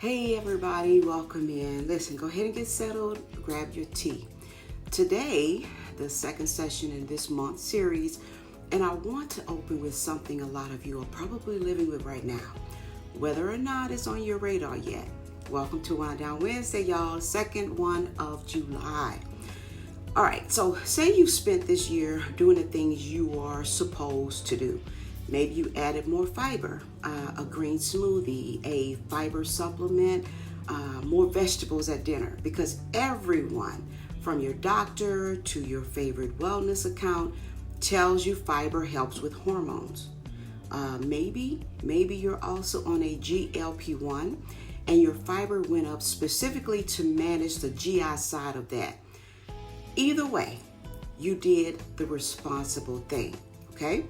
Hey everybody, welcome in. Listen, go ahead and get settled, grab your tea. Today, the second session in this month's series, and I want to open with something a lot of you are probably living with right now, whether or not it's on your radar yet. Welcome to Wind Down Wednesday, y'all, second one of July. All right, so say you've spent this year doing the things you are supposed to do. Maybe you added more fiber, a green smoothie, a fiber supplement, more vegetables at dinner, because everyone from your doctor to your favorite wellness account tells you fiber helps with hormones. Maybe you're also on a GLP-1 and your fiber went up specifically to manage the GI side of that. Either way, you did the responsible thing, okay?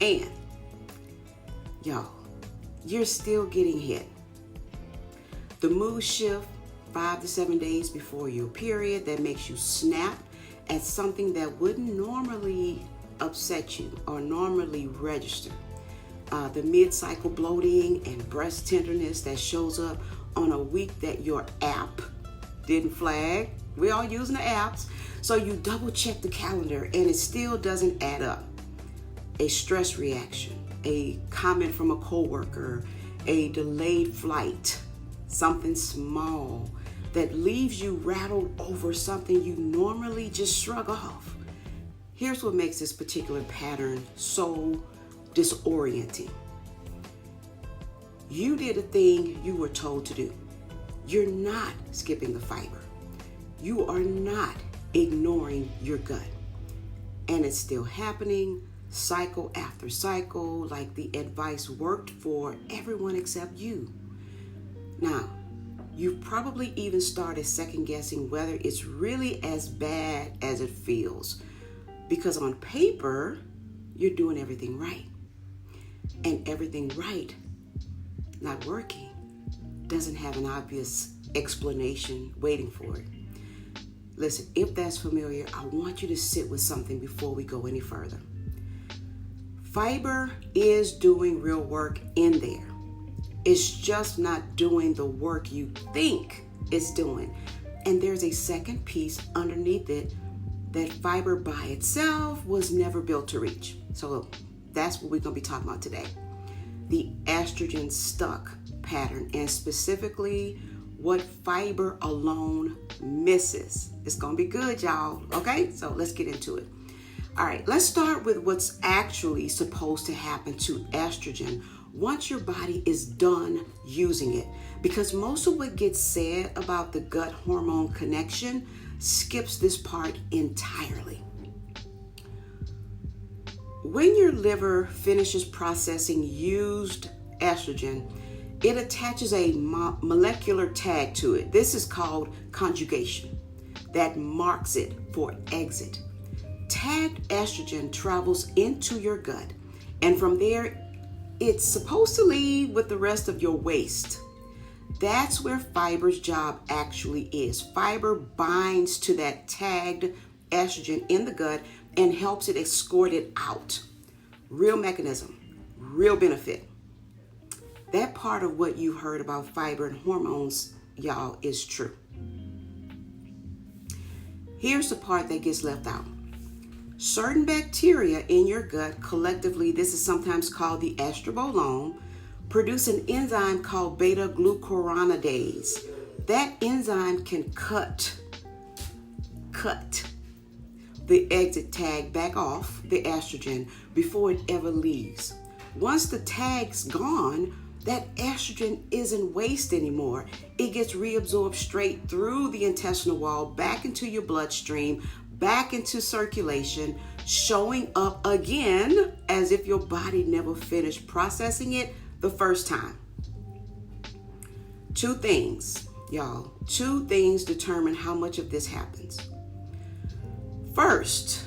And, you're still getting hit. The mood shift 5 to 7 days before your period that makes you snap at something that wouldn't normally upset you or normally register. The mid-cycle bloating and breast tenderness that shows up on a week that your app didn't flag. We're all using the apps, so you double check the calendar and it still doesn't add up. A stress reaction, a comment from a coworker, a delayed flight, something small that leaves you rattled over something you normally just shrug off. Here's what makes this particular pattern so disorienting. You did a thing you were told to do. You're not skipping the fiber. You are not ignoring your gut. And it's still happening cycle after cycle, like the advice worked for everyone except you. Now, you've probably even started second guessing whether it's really as bad as it feels, because on paper, you're doing everything right. And everything right not working doesn't have an obvious explanation waiting for it. Listen, if that's familiar, I want you to sit with something before we go any further. Fiber is doing real work in there. It's just not doing the work you think it's doing. And there's a second piece underneath it that fiber by itself was never built to reach. So that's what we're going to be talking about today. The estrogen-stuck pattern, and specifically what fiber alone misses. It's going to be good, y'all. Okay, so let's get into it. All right, let's start with what's actually supposed to happen to estrogen once your body is done using it. Because most of what gets said about the gut hormone connection skips this part entirely. When your liver finishes processing used estrogen, it attaches a molecular tag to it. This is called conjugation that marks it for exit. Tagged estrogen travels into your gut, and from there, it's supposed to leave with the rest of your waste. That's where fiber's job actually is. Fiber binds to that tagged estrogen in the gut and helps it escort it out. Real mechanism, real benefit. That part of what you heard about fiber and hormones, y'all, is true. Here's the part that gets left out. Certain bacteria in your gut, collectively, this is sometimes called the estrobolome, produce an enzyme called beta-glucuronidase. That enzyme can cut the exit tag back off the estrogen before it ever leaves. Once the tag's gone, that estrogen isn't waste anymore. It gets reabsorbed straight through the intestinal wall, back into your bloodstream, back into circulation, showing up again as if your body never finished processing it the first time. Two things determine how much of this happens. First,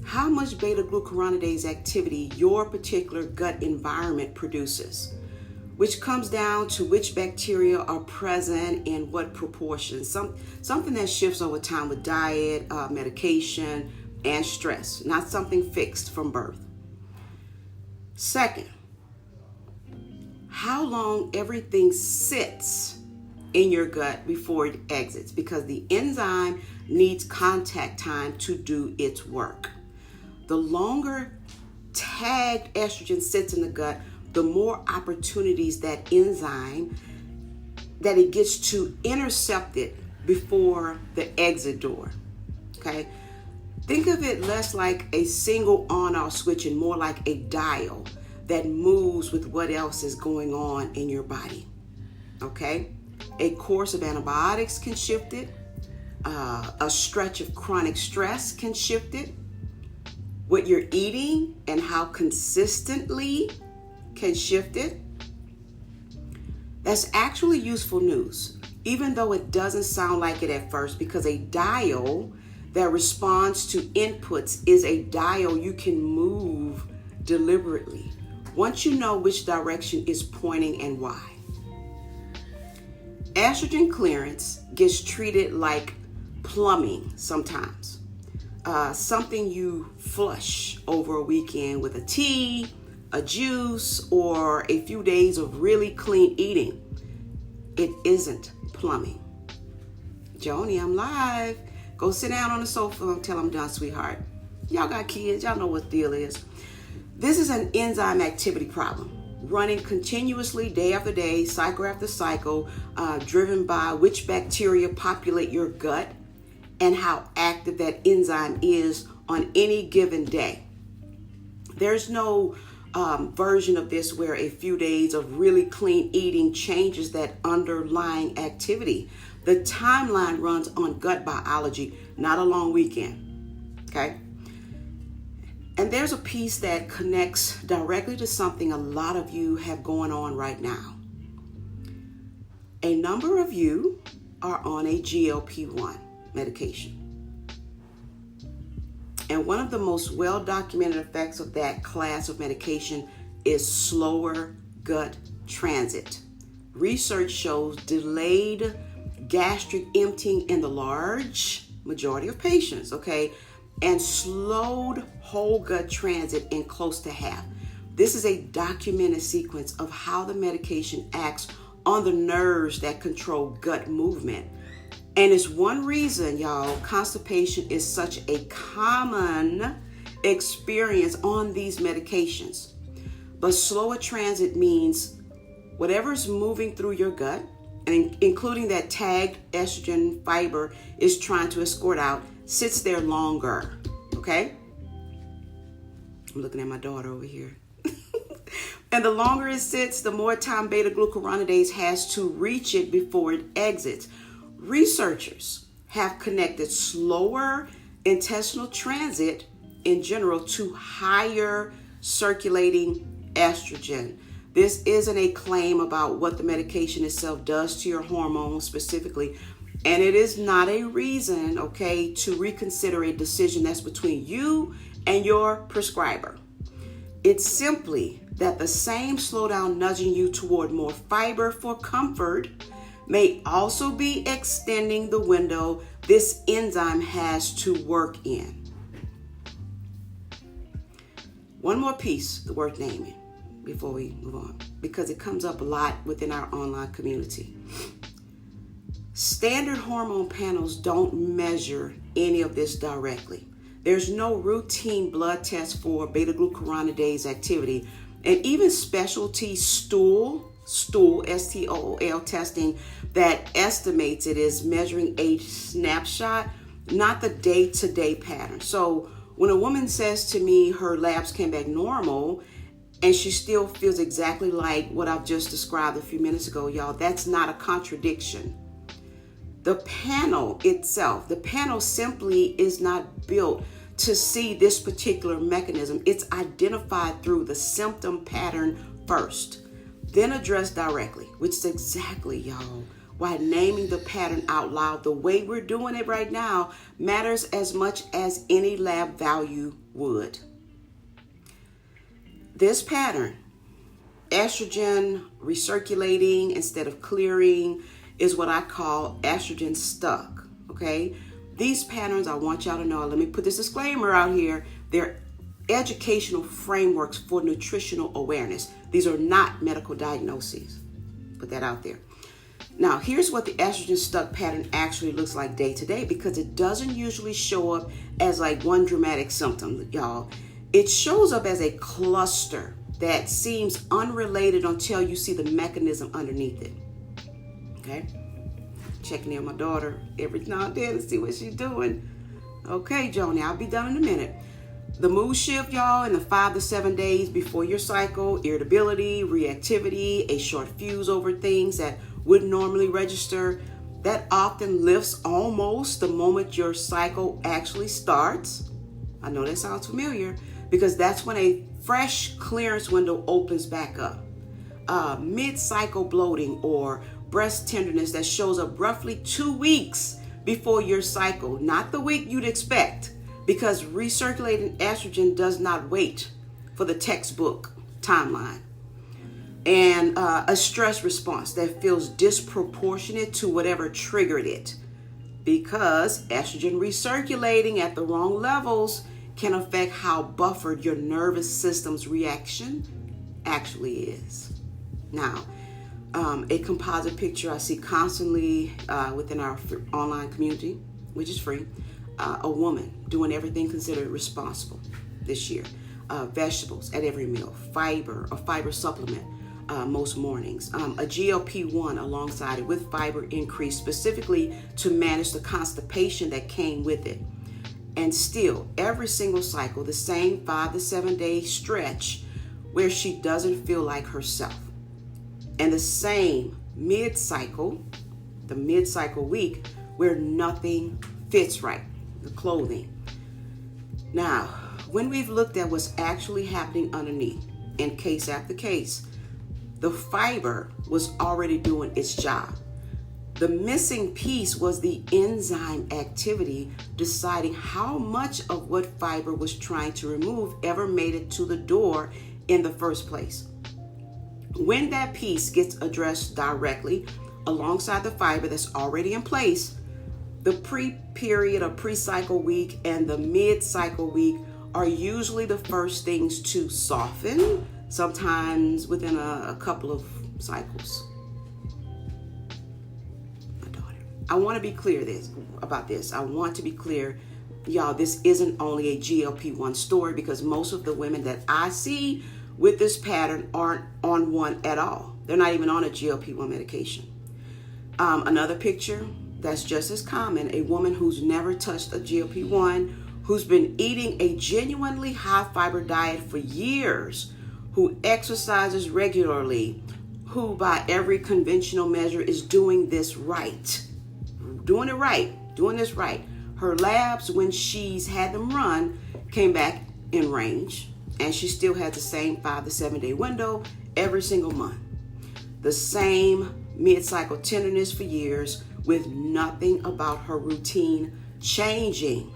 how much beta-glucuronidase activity your particular gut environment produces, which comes down to which bacteria are present in what proportion. Something that shifts over time with diet, medication, and stress, not something fixed from birth. Second, how long everything sits in your gut before it exits, because the enzyme needs contact time to do its work. The longer tagged estrogen sits in the gut, the more opportunities that enzyme that it gets to intercept it before the exit door. Okay? Think of it less like a single on-off switch and more like a dial that moves with what else is going on in your body. Okay? A course of antibiotics can shift it. A stretch of chronic stress can shift it. What you're eating and how consistently can shift it. That's actually useful news, even though it doesn't sound like it at first, because a dial that responds to inputs is a dial you can move deliberately once you know which direction is pointing and why. Estrogen clearance gets treated like plumbing sometimes. Something you flush over a weekend with a tea, a juice, or a few days of really clean eating. It isn't plumbing. Joni, I'm live. Go sit down on the sofa until I'm done, sweetheart. Y'all got kids. Y'all know what the deal is. This is an enzyme activity problem, running continuously day after day, cycle after cycle, driven by which bacteria populate your gut and how active that enzyme is on any given day. There's no version of this where a few days of really clean eating changes that underlying activity. The timeline runs on gut biology, not a long weekend. Okay? And there's a piece that connects directly to something a lot of you have going on right now. A number of you are on a GLP-1 medication. And one of the most well-documented effects of that class of medication is slower gut transit. Research shows delayed gastric emptying in the large majority of patients, okay, and slowed whole gut transit in close to half. This is a documented sequence of how the medication acts on the nerves that control gut movement. And it's one reason, y'all, constipation is such a common experience on these medications. But slower transit means whatever's moving through your gut, and including that tagged estrogen fiber is trying to escort out, sits there longer, okay? I'm looking at my daughter over here. And the longer it sits, the more time beta-glucuronidase has to reach it before it exits. Researchers have connected slower intestinal transit in general to higher circulating estrogen. This isn't a claim about what the medication itself does to your hormones specifically, and it is not a reason, okay, to reconsider a decision that's between you and your prescriber. It's simply that the same slowdown nudging you toward more fiber for comfort may also be extending the window this enzyme has to work in. One more piece worth naming before we move on, because it comes up a lot within our online community. Standard hormone panels don't measure any of this directly. There's no routine blood test for beta-glucuronidase activity, and even specialty stool, S-T-O-O-L testing that estimates it is measuring a snapshot, not the day-to-day pattern. So when a woman says to me her labs came back normal and she still feels exactly like what I've just described a few minutes ago, y'all, that's not a contradiction. The panel itself, the panel simply is not built to see this particular mechanism. It's identified through the symptom pattern first, then addressed directly, which is exactly, y'all, why naming the pattern out loud the way we're doing it right now matters as much as any lab value would. This pattern, estrogen recirculating instead of clearing, is what I call estrogen-stuck, okay? These patterns, I want y'all to know, let me put this disclaimer out here, they're educational frameworks for nutritional awareness. These are not medical diagnoses. Put that out there. Now, here's what the estrogen-stuck pattern actually looks like day to day, because it doesn't usually show up as like one dramatic symptom, y'all. It shows up as a cluster that seems unrelated until you see the mechanism underneath it. Okay? Checking in my daughter every now and then to see what she's doing. Okay, Joni, I'll be done in a minute. The mood shift, y'all, in the 5 to 7 days before your cycle, irritability, reactivity, a short fuse over things that wouldn't normally register, that often lifts almost the moment your cycle actually starts. I know that sounds familiar, because that's when a fresh clearance window opens back up. Mid-cycle bloating or breast tenderness that shows up roughly 2 weeks before your cycle, not the week you'd expect, because recirculating estrogen does not wait for the textbook timeline. And a stress response that feels disproportionate to whatever triggered it, because estrogen recirculating at the wrong levels can affect how buffered your nervous system's reaction actually is. Now, a composite picture I see constantly within our online community, which is free, a woman doing everything considered responsible this year. Vegetables at every meal, a fiber supplement most mornings, a GLP-1 alongside it with fiber increase specifically to manage the constipation that came with it. And still, every single cycle, the same 5 to 7 day stretch where she doesn't feel like herself. And the same mid-cycle, the mid-cycle week, where nothing fits right, the clothing. Now, when we've looked at what's actually happening underneath, in case after case, the fiber was already doing its job. The missing piece was the enzyme activity deciding how much of what fiber was trying to remove ever made it to the door in the first place. When that piece gets addressed directly alongside the fiber that's already in place, the pre-period or pre-cycle week and the mid-cycle week are usually the first things to soften, sometimes within a couple of cycles. My daughter. I want to be clear about this. I want to be clear, y'all, this isn't only a GLP-1 story, because most of the women that I see with this pattern aren't on one at all. They're not even on a GLP-1 medication. Another picture that's just as common, a woman who's never touched a GLP-1, who's been eating a genuinely high fiber diet for years, who exercises regularly, who by every conventional measure is doing this right. Doing this right. Her labs, when she's had them run, came back in range, and she still had the same 5 to 7 day window every single month. The same mid-cycle tenderness for years, with nothing about her routine changing.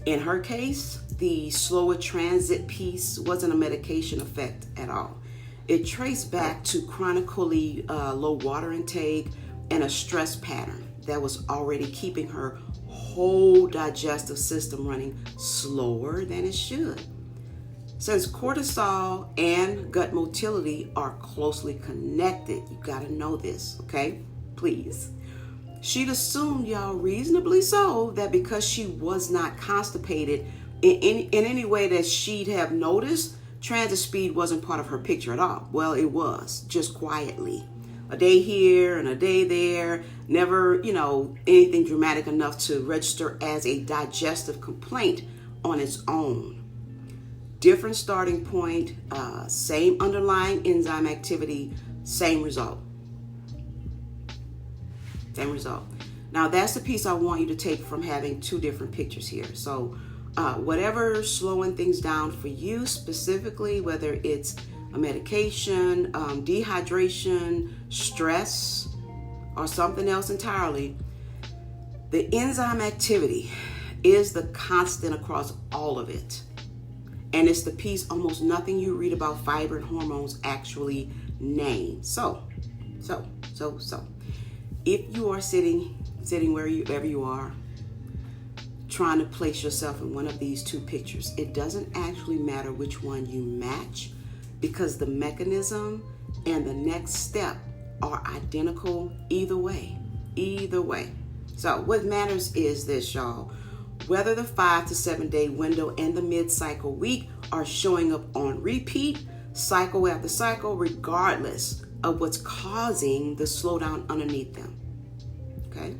In her case, the slower transit piece wasn't a medication effect at all. It traced back to chronically low water intake and a stress pattern that was already keeping her whole digestive system running slower than it should. Since cortisol and gut motility are closely connected, you gotta know this, okay? Please. She'd assumed, y'all, reasonably so, that because she was not constipated in any way that she'd have noticed, transit speed wasn't part of her picture at all. Well, it was, just quietly. A day here and a day there, never, anything dramatic enough to register as a digestive complaint on its own. Different starting point, same underlying enzyme activity, same result. Same result. Now, that's the piece I want you to take from having two different pictures here. So whatever's slowing things down for you specifically, whether it's a medication, dehydration, stress, or something else entirely, the enzyme activity is the constant across all of it. And it's the piece almost nothing you read about fiber and hormones actually name. So, if you are sitting wherever you are, trying to place yourself in one of these two pictures, it doesn't actually matter which one you match. because the mechanism and the next step are identical either way. Either way. So what matters is this, y'all. Whether the 5 to 7 day window and the mid-cycle week are showing up on repeat, cycle after cycle, regardless of what's causing the slowdown underneath them. Okay?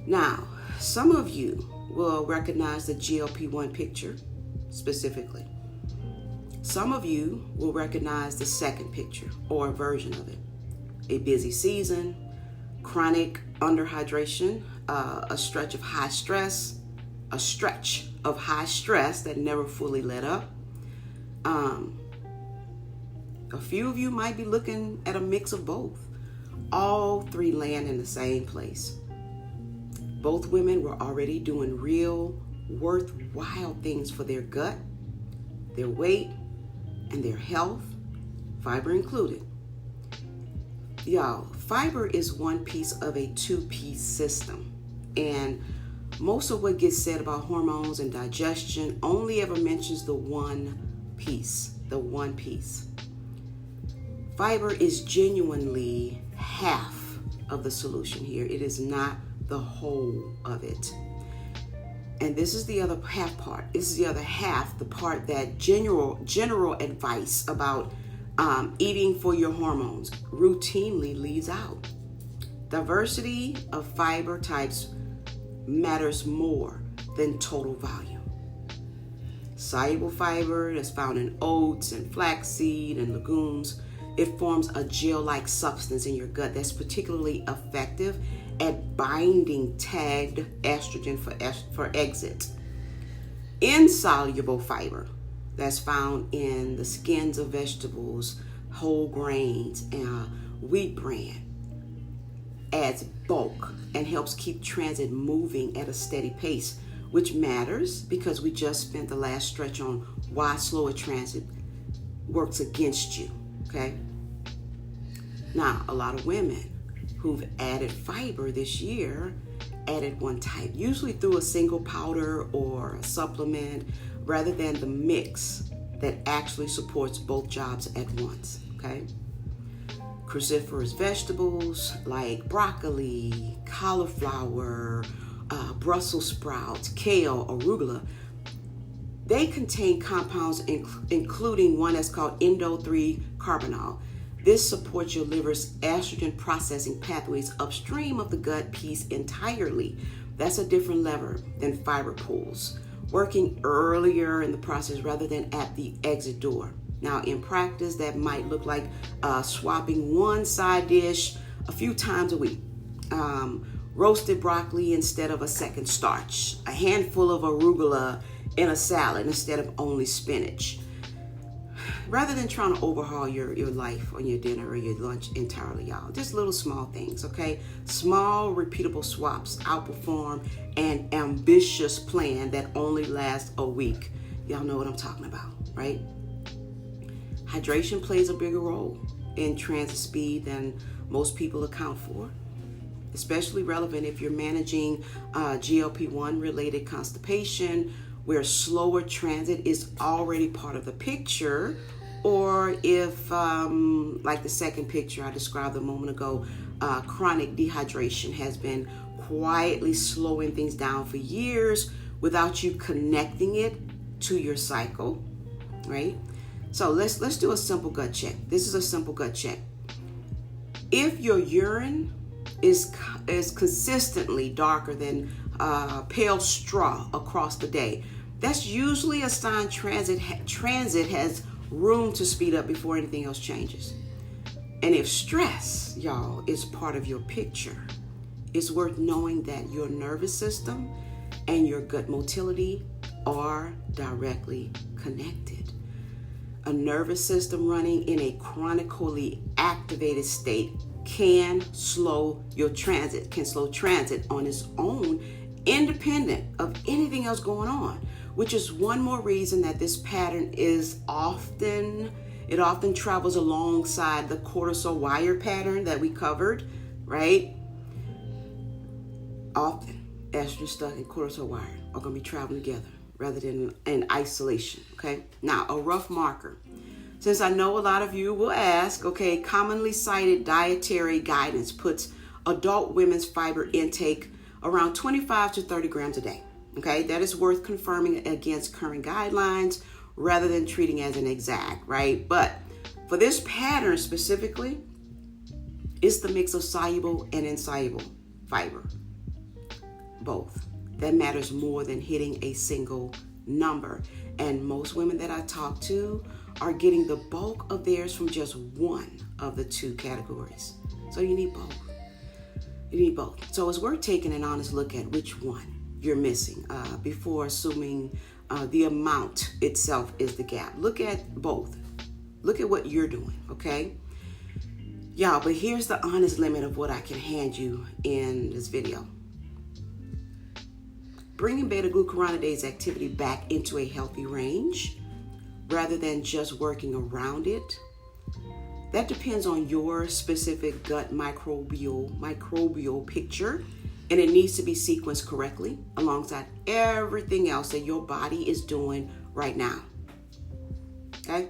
Now, some of you will recognize the GLP-1 picture specifically. Some of you will recognize the second picture or a version of it. A busy season, chronic underhydration, a stretch of high stress that never fully let up. A few of you might be looking at a mix of both. All three land in the same place. Both women were already doing real, worthwhile things for their gut, their weight, and their health, fiber included. Y'all, fiber is one piece of a two-piece system. And most of what gets said about hormones and digestion only ever mentions the one piece. Fiber is genuinely half of the solution here. It is not the whole of it. And this is the other half part. This is the other half, the part that general advice about eating for your hormones routinely leaves out. Diversity of fiber types matters more than total volume. Soluble fiber that's found in oats and flaxseed and legumes, it forms a gel-like substance in your gut that's particularly effective at binding tagged estrogen for exit. Insoluble fiber that's found in the skins of vegetables, whole grains, and wheat bran adds bulk and helps keep transit moving at a steady pace, which matters because we just spent the last stretch on why slower transit works against you, okay? Now, a lot of women who've added fiber this year added one type, usually through a single powder or a supplement, rather than the mix that actually supports both jobs at once, okay? Cruciferous vegetables like broccoli, cauliflower, Brussels sprouts, kale, arugula, they contain compounds including one that's called endo-3-carbinol. This supports your liver's estrogen processing pathways upstream of the gut piece entirely. That's a different lever than fiber pools, working earlier in the process rather than at the exit door. Now, in practice, that might look like swapping one side dish a few times a week. Roasted broccoli instead of a second starch. A handful of arugula in a salad instead of only spinach. Rather than trying to overhaul your life on your dinner or your lunch entirely, y'all. Just little small things, okay? Small, repeatable swaps outperform an ambitious plan that only lasts a week. Y'all know what I'm talking about, right? Hydration plays a bigger role in transit speed than most people account for. Especially relevant if you're managing GLP-1 related constipation, where slower transit is already part of the picture, or if, like the second picture I described a moment ago, chronic dehydration has been quietly slowing things down for years without you connecting it to your cycle, right? So let's do a simple gut check. This is a simple gut check. If your urine is consistently darker than pale straw across the day, that's usually a sign transit has room to speed up before anything else changes. And if stress, y'all, is part of your picture, it's worth knowing that your nervous system and your gut motility are directly connected. A nervous system running in a chronically activated state can slow transit on its own, independent of anything else going on, which is one more reason that this pattern often travels alongside the cortisol wire pattern that we covered, right? Often, estrogen-stuck and cortisol wire are going to be traveling together, rather than in isolation, okay? Now, a rough marker. Since I know a lot of you will ask, okay, commonly cited dietary guidance puts adult women's fiber intake around 25 to 30 grams a day, okay? That is worth confirming against current guidelines rather than treating as an exact, right? But for this pattern specifically, it's the mix of soluble and insoluble fiber, both. That matters more than hitting a single number. And most women that I talk to are getting the bulk of theirs from just one of the two categories. So you need both. You need both. So it's worth taking an honest look at which one you're missing before assuming the amount itself is the gap. Look at both. Look at what you're doing, okay? Y'all, but here's the honest limit of what I can hand you in this video. Bringing beta-glucuronidase activity back into a healthy range rather than just working around it, that depends on your specific gut microbial picture, and it needs to be sequenced correctly alongside everything else that your body is doing right now, okay?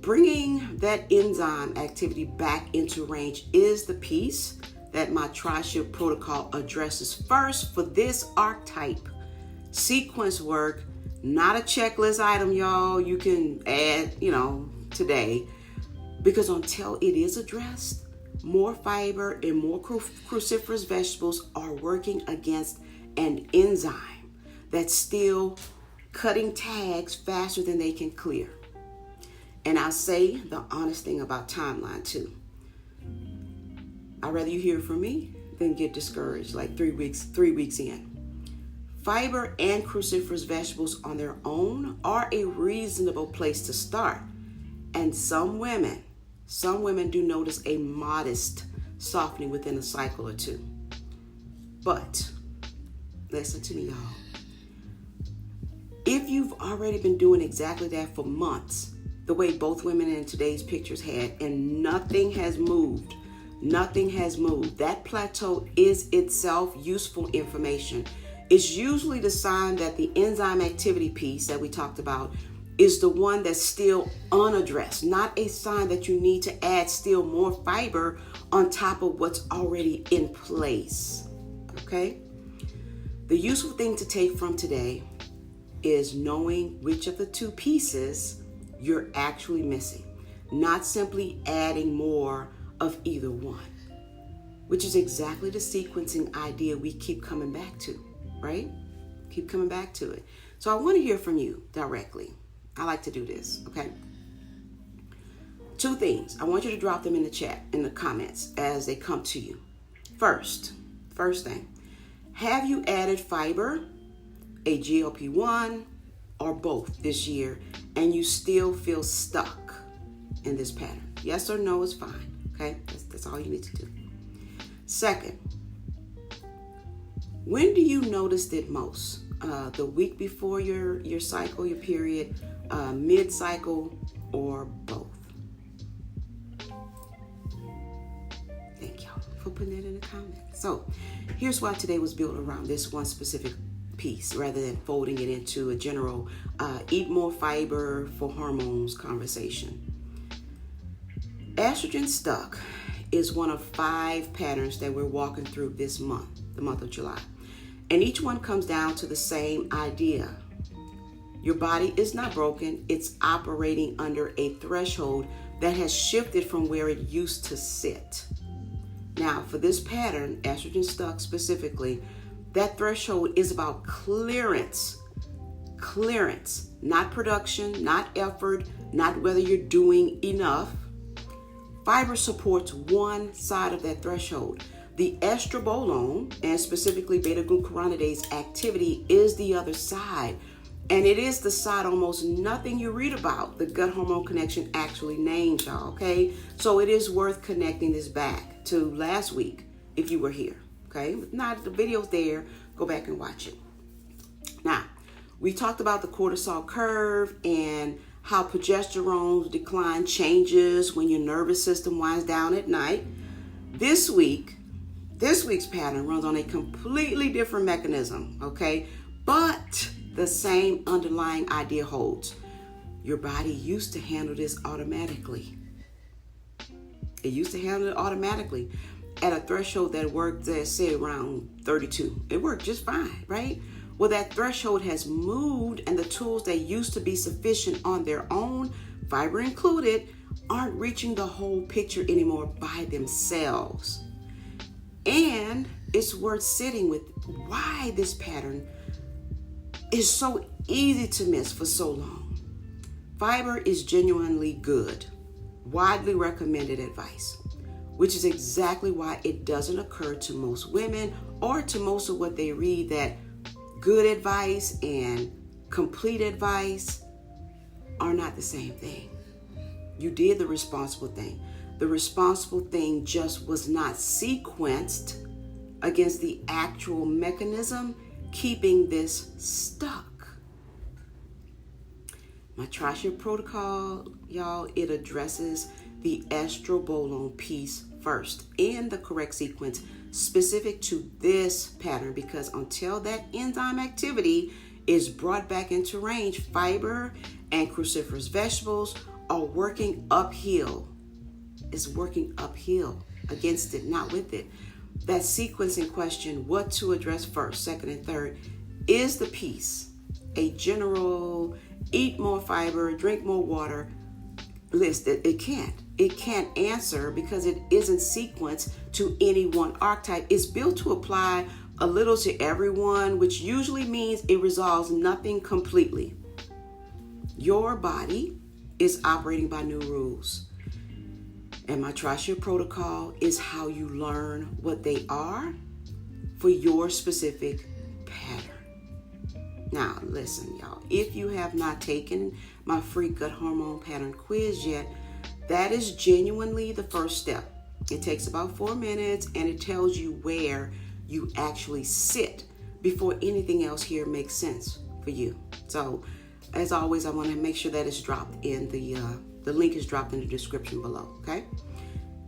Bringing that enzyme activity back into range is the piece that my tri-shift protocol addresses first for this archetype. Sequence work, not a checklist item, y'all. You can add, today, because until it is addressed, more fiber and more cruciferous vegetables are working against an enzyme that's still cutting tags faster than they can clear. And I'll say the honest thing about timeline too. I'd rather you hear from me than get discouraged like 3 weeks in. Fiber and cruciferous vegetables on their own are a reasonable place to start. And some women do notice a modest softening within a cycle or two. But listen to me, y'all. If you've already been doing exactly that for months, the way both women in today's pictures had, and nothing has moved, that plateau is itself useful information. It's usually the sign that the enzyme activity piece that we talked about is the one that's still unaddressed, not a sign that you need to add still more fiber on top of what's already in place, okay? The useful thing to take from today is knowing which of the two pieces you're actually missing, not simply adding more of either one, which is exactly the sequencing idea we keep coming back to, right? Keep coming back to it. So I want to hear from you directly. I like to do this, okay? 2 things. I want you to drop them in the chat, in the comments as they come to you. First thing, have you added fiber, a GLP-1, or both this year, and you still feel stuck in this pattern? Yes or no is fine. Okay, that's all you need to do. Second, when do you notice it most? The week before your cycle, your period, mid-cycle, or both? Thank y'all for putting that in the comments. So here's why today was built around this one specific piece rather than folding it into a general eat more fiber for hormones conversation. Estrogen-Stuck is one of 5 patterns that we're walking through this month, the month of July. And each one comes down to the same idea. Your body is not broken. It's operating under a threshold that has shifted from where it used to sit. Now, for this pattern, Estrogen-Stuck specifically, that threshold is about clearance. Clearance, not production, not effort, not whether you're doing enough. Fiber supports one side of that threshold. The estrobolome, and specifically beta-glucuronidase activity, is the other side. And it is the side almost nothing you read about the gut hormone connection actually names, y'all, okay? So it is worth connecting this back to last week if you were here, okay? If not, the video's there. Go back and watch it. Now, we talked about the cortisol curve and how progesterone's decline changes when your nervous system winds down at night. This week's pattern runs on a completely different mechanism, okay? But the same underlying idea holds. Your body used to handle this automatically. It used to handle it automatically at a threshold that worked, let's say, around 32. It worked just fine, right? Well, that threshold has moved, and the tools that used to be sufficient on their own, fiber included, aren't reaching the whole picture anymore by themselves. And it's worth sitting with why this pattern is so easy to miss for so long. Fiber is genuinely good, widely recommended advice, which is exactly why it doesn't occur to most women or to most of what they read that good advice and complete advice are not the same thing. You did the responsible thing. The responsible thing just was not sequenced against the actual mechanism keeping this stuck. My Trashia protocol, y'all, it addresses the estrobolome piece first in the correct sequence specific to this pattern, because until that enzyme activity is brought back into range, fiber and cruciferous vegetables are working uphill. It's working uphill against it, not with it. That sequence in question, what to address first, second, and third, is the piece. A general eat more fiber, drink more water list. It can't answer because it isn't sequenced to any one archetype. It's built to apply a little to everyone, which usually means it resolves nothing completely. Your body is operating by new rules. And my Trashia protocol is how you learn what they are for your specific pattern. Now, listen, y'all, if you have not taken my free gut hormone pattern quiz yet, that is genuinely the first step. It takes about 4 minutes, and it tells you where you actually sit before anything else here makes sense for you. So, as always, I want to make sure that it's dropped in the link is dropped in the description below, okay?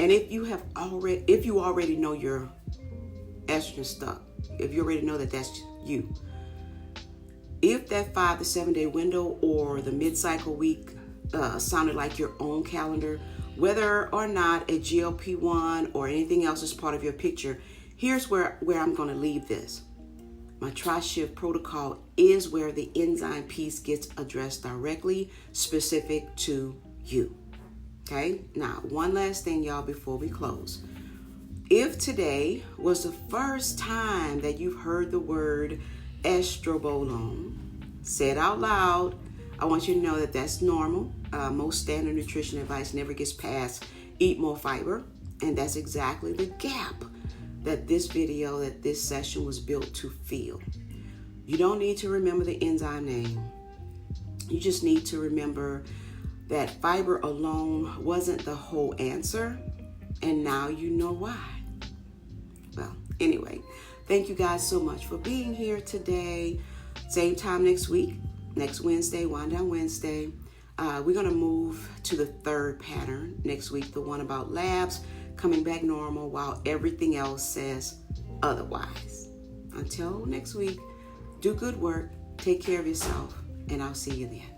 And if you already know you're estrogen-stuck, if you already know that that's you, if that 5 to 7 day window or the mid-cycle week sounded like your own calendar, whether or not a GLP-1 or anything else is part of your picture, here's where I'm going to leave this. My Trashia protocol is where the enzyme piece gets addressed directly, specific to you. Okay, now one last thing, y'all, before we close. If today was the first time that you've heard the word estrobolome said out loud, I want you to know that that's normal. Most standard nutrition advice never gets past eat more fiber, and that's exactly the gap that this session was built to fill. You don't need to remember the enzyme name. You just need to remember that fiber alone wasn't the whole answer, and now you know why. Well, anyway, thank you guys so much for being here today. Same time next week, next Wednesday, Wind Down Wednesday. We're going to move to the third pattern next week, the one about labs coming back normal while everything else says otherwise. Until next week, do good work, take care of yourself, and I'll see you then.